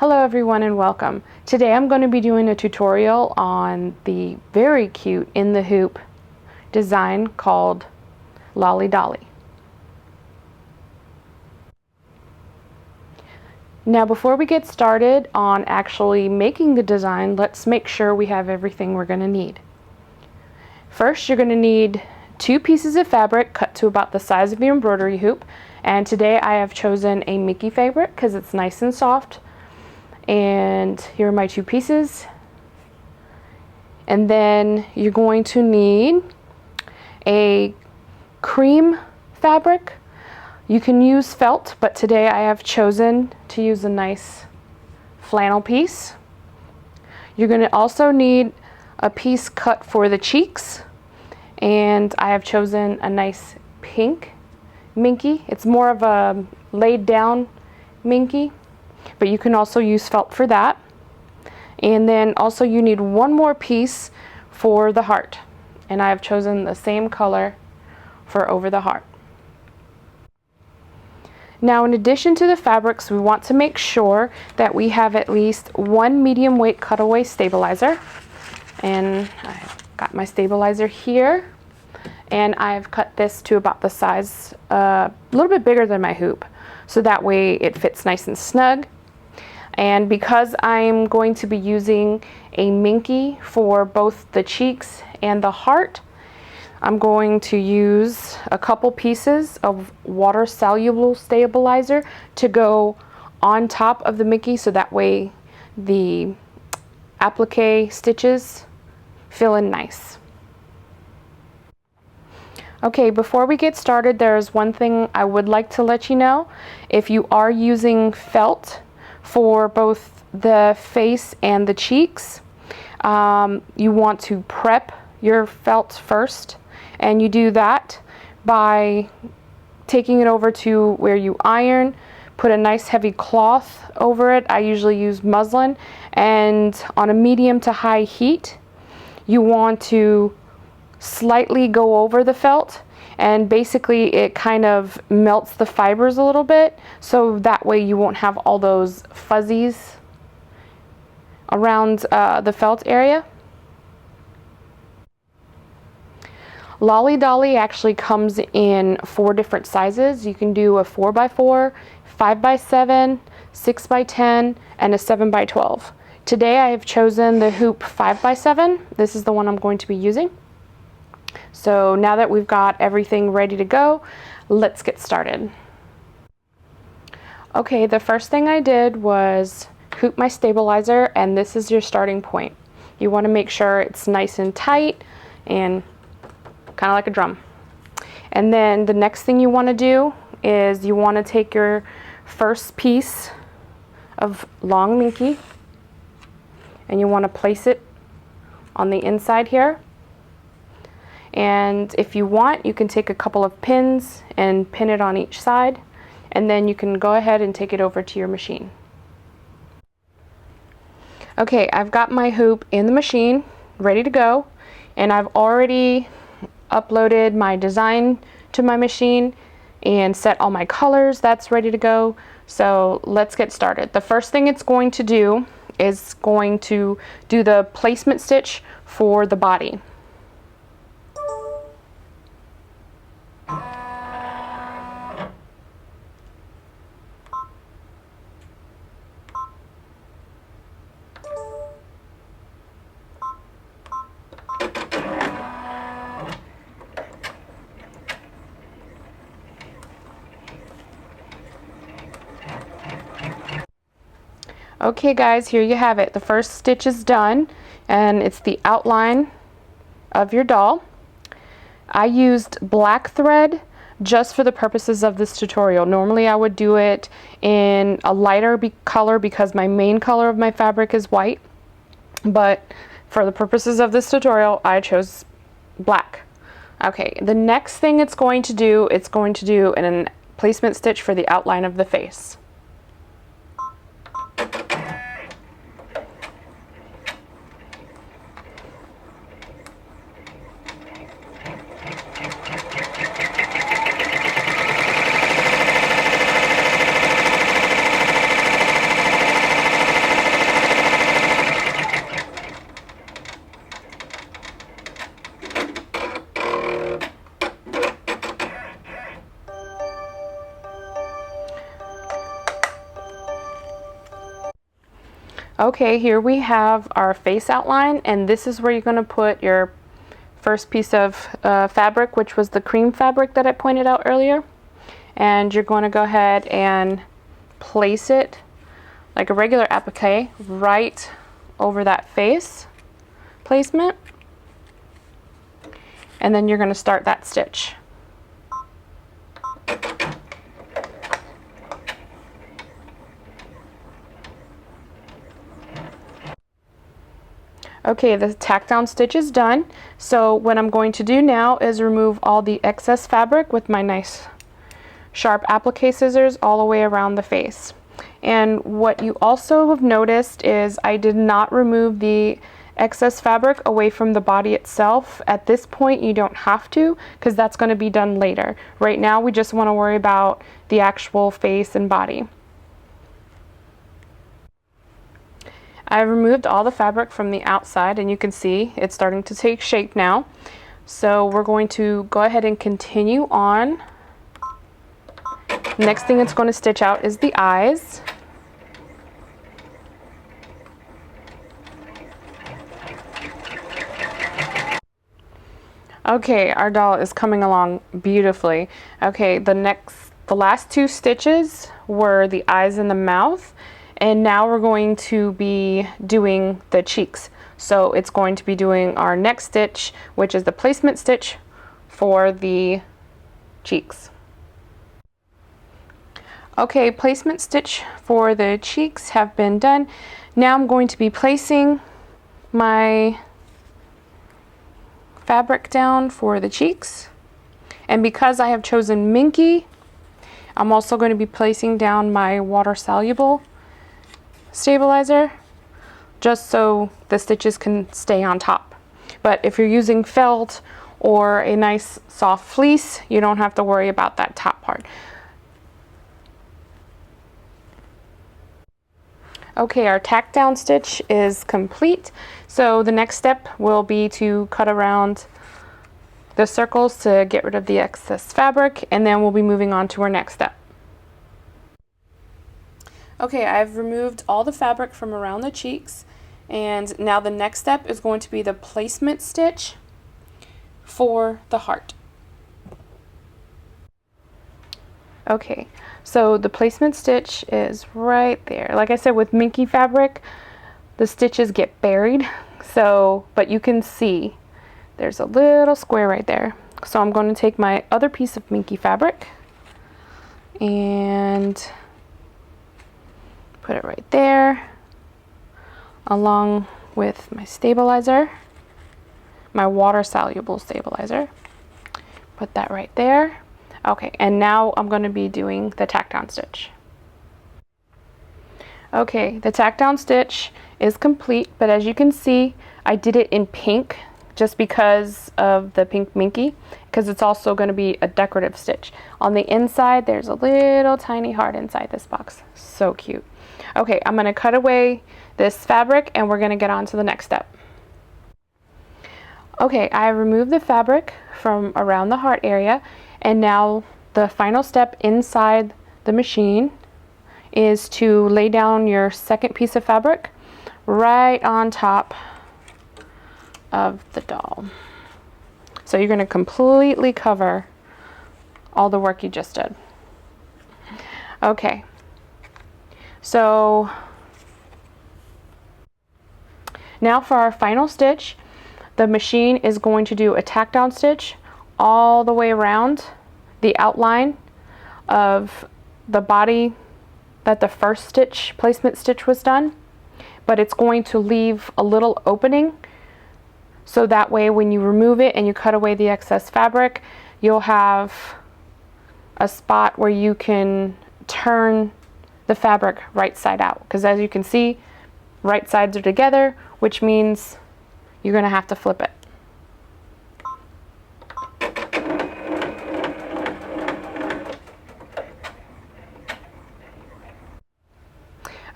Hello everyone and welcome. Today I'm going to be doing a tutorial on the very cute in the hoop design called Dolly. Now before we get started on actually making the design, let's make sure we have everything we're going to need. First, you're going to need 2 pieces of fabric cut to about the size of your embroidery hoop, and today I have chosen a Mickey fabric because it's nice and soft. And here are my 2 pieces. And then you're going to need a cream fabric. You can use felt, but today I have chosen to use a nice flannel piece. You're going to also need a piece cut for the cheeks, and I have chosen a nice pink minky. It's more of a laid down minky, but you can also use felt for that. And then also you need one more piece for the heart, and I have chosen the same color for over the heart. Now, in addition to the fabrics, we want to make sure that we have at least 1 medium weight cutaway stabilizer, and I've got my stabilizer here, and I've cut this to about the size a little bit bigger than my hoop, so that way it fits nice and snug. And because I'm going to be using a minky for both the cheeks and the heart, I'm going to use a couple pieces of water soluble stabilizer to go on top of the minky, so that way the applique stitches fill in nice. Okay, before we get started, there's one thing I would like to let you know. If you are using felt for both the face and the cheeks, you want to prep your felt first, and you do that by taking it over to where you iron, put a nice heavy cloth over it. I usually use muslin, and on a medium to high heat you want to slightly go over the felt, and basically it kind of melts the fibers a little bit, so that way you won't have all those fuzzies around the felt area. Dolly actually comes in 4 different sizes. You can do a 4x4, 5x7, 6x10, and a 7x12. Today I have chosen the hoop 5x7. This is the one I'm going to be using. So now that we've got everything ready to go, let's get started. Okay, the first thing I did was hoop my stabilizer, and this is your starting point. You want to make sure it's nice and tight and kind of like a drum. And then the next thing you want to do is you want to take your first piece of long minky and you want to place it on the inside here. And if you want, you can take a couple of pins and pin it on each side, and then you can go ahead and take it over to your machine. Okay, I've got my hoop in the machine ready to go, and I've already uploaded my design to my machine and set all my colors. That's ready to go. So let's get started. The first thing it's going to do is going to do the placement stitch for the body. Okay guys, here you have it. The first stitch is done, and it's the outline of your doll. I used black thread just for the purposes of this tutorial. Normally I would do it in a lighter color because my main color of my fabric is white, but for the purposes of this tutorial I chose black. Okay, the next thing it's going to do an placement stitch for the outline of the face. Okay, here we have our face outline, and this is where you're going to put your first piece of fabric, which was the cream fabric that I pointed out earlier. And you're going to go ahead and place it like a regular applique right over that face placement. And then you're going to start that stitch. Okay, the tack down stitch is done. So what I'm going to do now is remove all the excess fabric with my nice sharp applique scissors all the way around the face. And what you also have noticed is I did not remove the excess fabric away from the body itself. At this point you don't have to, because that's going to be done later. Right now we just want to worry about the actual face and body. I've removed all the fabric from the outside, and you can see it's starting to take shape now. So we're going to go ahead and continue on. Next thing it's going to stitch out is the eyes. Okay, our doll is coming along beautifully. Okay, the last two stitches were the eyes and the mouth, and now we're going to be doing the cheeks. So it's going to be doing our next stitch, which is the placement stitch for the cheeks. Okay, placement stitch for the cheeks have been done. Now I'm going to be placing my fabric down for the cheeks. And because I have chosen Minky, I'm also going to be placing down my water-soluble stabilizer, just so the stitches can stay on top. But if you're using felt or a nice soft fleece, you don't have to worry about that top part. Okay, our tack down stitch is complete. So the next step will be to cut around the circles to get rid of the excess fabric, and then we'll be moving on to our next step. Okay, I've removed all the fabric from around the cheeks, and now the next step is going to be the placement stitch for the heart. Okay, so the placement stitch is right there. Like I said, with Minky fabric, the stitches get buried, but you can see there's a little square right there. So I'm going to take my other piece of Minky fabric and put it right there, along with my stabilizer, my water-soluble stabilizer. Put that right there. Okay, and now I'm going to be doing the tack down stitch. Okay, the tack down stitch is complete, but as you can see, I did it in pink just because of the pink Minky, because it's also going to be a decorative stitch. On the inside, there's a little tiny heart inside this box. So cute. Okay, I'm going to cut away this fabric and we're going to get on to the next step. Okay, I removed the fabric from around the heart area, and now the final step inside the machine is to lay down your second piece of fabric right on top of the doll. So you're going to completely cover all the work you just did. Okay, so now for our final stitch, the machine is going to do a tack down stitch all the way around the outline of the body that the first stitch, placement stitch, was done, but it's going to leave a little opening, so that way when you remove it and you cut away the excess fabric, you'll have a spot where you can turn the fabric right side out, because as you can see, right sides are together, which means you're going to have to flip it.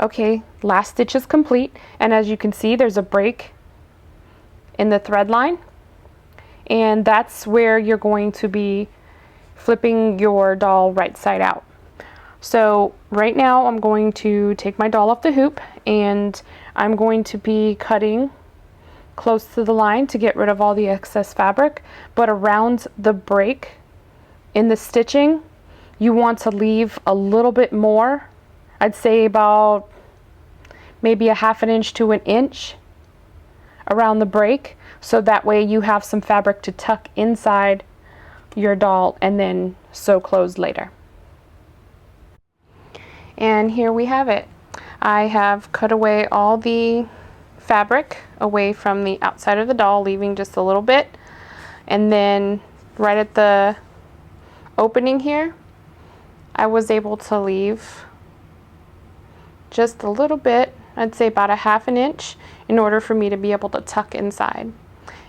Okay, last stitch is complete, and as you can see, there's a break in the thread line, and that's where you're going to be flipping your doll right side out. So right now I'm going to take my doll off the hoop, and I'm going to be cutting close to the line to get rid of all the excess fabric, but around the break in the stitching, you want to leave a little bit more. I'd say about maybe a ½ inch to an inch around the break, so that way you have some fabric to tuck inside your doll and then sew closed later. And here we have it. I have cut away all the fabric away from the outside of the doll, leaving just a little bit, and then right at the opening here I was able to leave just a little bit, I'd say about a ½ inch, in order for me to be able to tuck inside.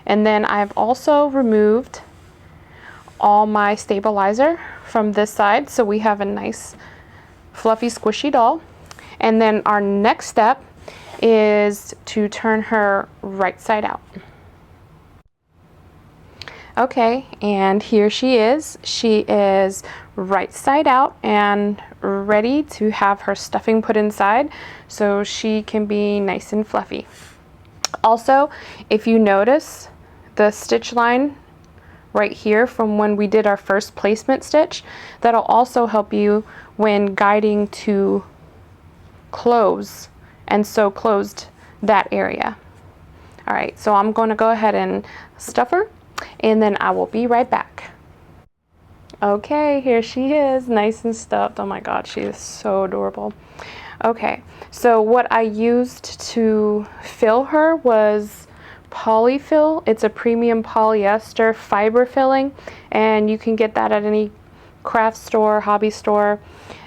And then I've also removed all my stabilizer from this side, so we have a nice fluffy squishy doll. And then our next step is to turn her right side out. Okay, and here she is. She is right side out and ready to have her stuffing put inside so she can be nice and fluffy. Also, if you notice the stitch line right here from when we did our first placement stitch, that'll also help you when guiding to close and sew closed that area. All right, so I'm going to go ahead and stuff her, and then I will be right back. Okay, here she is, nice and stuffed. Oh my god, she is so adorable. Okay, so what I used to fill her was polyfill. It's a premium polyester fiber filling, and you can get that at any craft store, hobby store.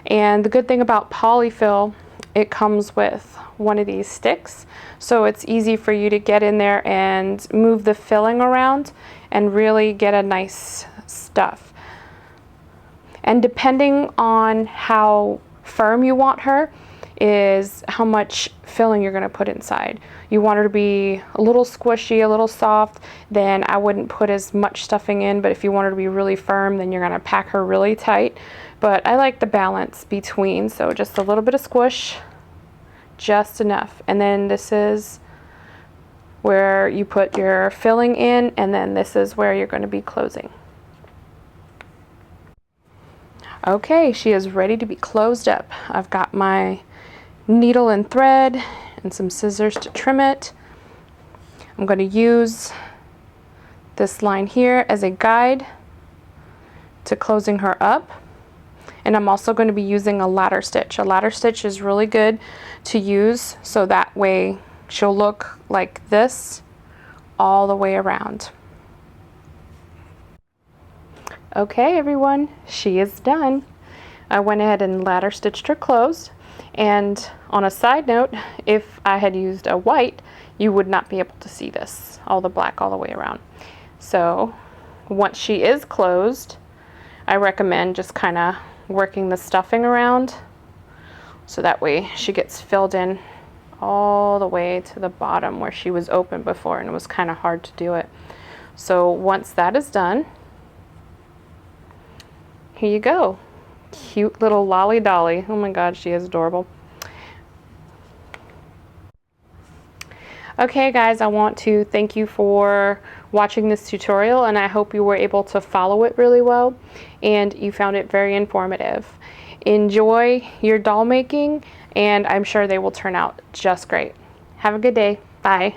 And the good thing about polyfill, it comes with one of these sticks, so it's easy for you to get in there and move the filling around and really get a nice stuff. And depending on how firm you want her is how much filling you're going to put inside. You want her to be a little squishy, a little soft, then I wouldn't put as much stuffing in, but if you want her to be really firm, then you're going to pack her really tight. But I like the balance between, so just a little bit of squish, just enough. And then this is where you put your filling in, and then this is where you're going to be closing. Okay, she is ready to be closed up. I've got my needle and thread and some scissors to trim it. I'm going to use this line here as a guide to closing her up. And I'm also going to be using a ladder stitch. A ladder stitch is really good to use, so that way she'll look like this all the way around. Okay everyone, she is done. I went ahead and ladder stitched her closed, and on a side note, if I had used a white, you would not be able to see this, all the black all the way around. So once she is closed, I recommend just kind of working the stuffing around so that way she gets filled in all the way to the bottom where she was open before, and it was kind of hard to do it. So once that is done, here you go. Cute little lolly dolly. Oh my god, she is adorable. Okay guys, I want to thank you for watching this tutorial, and I hope you were able to follow it really well and you found it very informative. Enjoy your doll making, and I'm sure they will turn out just great. Have a good day. Bye.